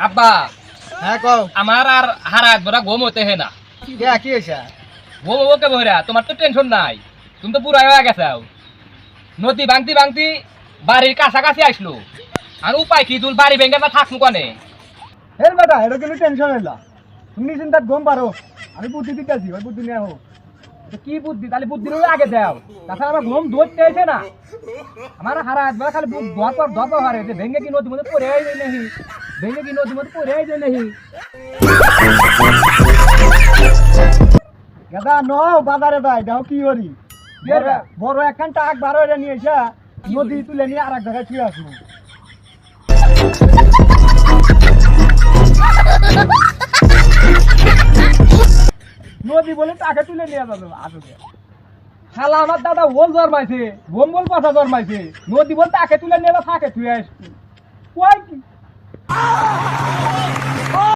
আব্বা হ্যাঁ কও আমার আর হারাত বড় ঘুম হতে হে না। কে কি হইছে? ঘুম ওকে বহরা, তোমার তো টেনশন নাই, তুমি তো বুড়া হয়ে গেছাও। নদী ভাঙতি ভাঙতি বাড়ির কাছাকাছি আসলো, আর উপায় কি, তুই বাড়ি ভেঙে না থাকবো কনে? এর বেটা এটা কিন্তু টেনশন হইলা, তুমি চিন্তা গম পারো, আমি বুদ্ধি দিতেছি, ওই বুদ্ধি নিয়ে হোক। কি বুদ্ধি, তাহলে বুদ্ধি আগে দাও, তাছাড়া আমার ঘুম ধরতে হয়েছে না। আমার হারাত বড় খালি ধপ হারে যে ভেঙে কি নদীর মধ্যে পড়ে যায় নাহি, ভেঙে কি নদীর মধ্যে পড়ে যায় নাহি। গাদা ন বাজারে যাই দেখো কি করি, বড় একখান টাক বারো এটা নিয়ে এসে নদী তুলে নিয়ে আর এক জায়গায় ছুঁয়ে আসবো। নদী বলে তাকে তুলে নিয়ে যাবে আসলে। শালা আমার দাদা ওল জন্মাইছে, গম্বল কথা জন্মাইছে, নদী বল তাকে তুলে নিয়ে থাকে তুই আসবি কয় কি?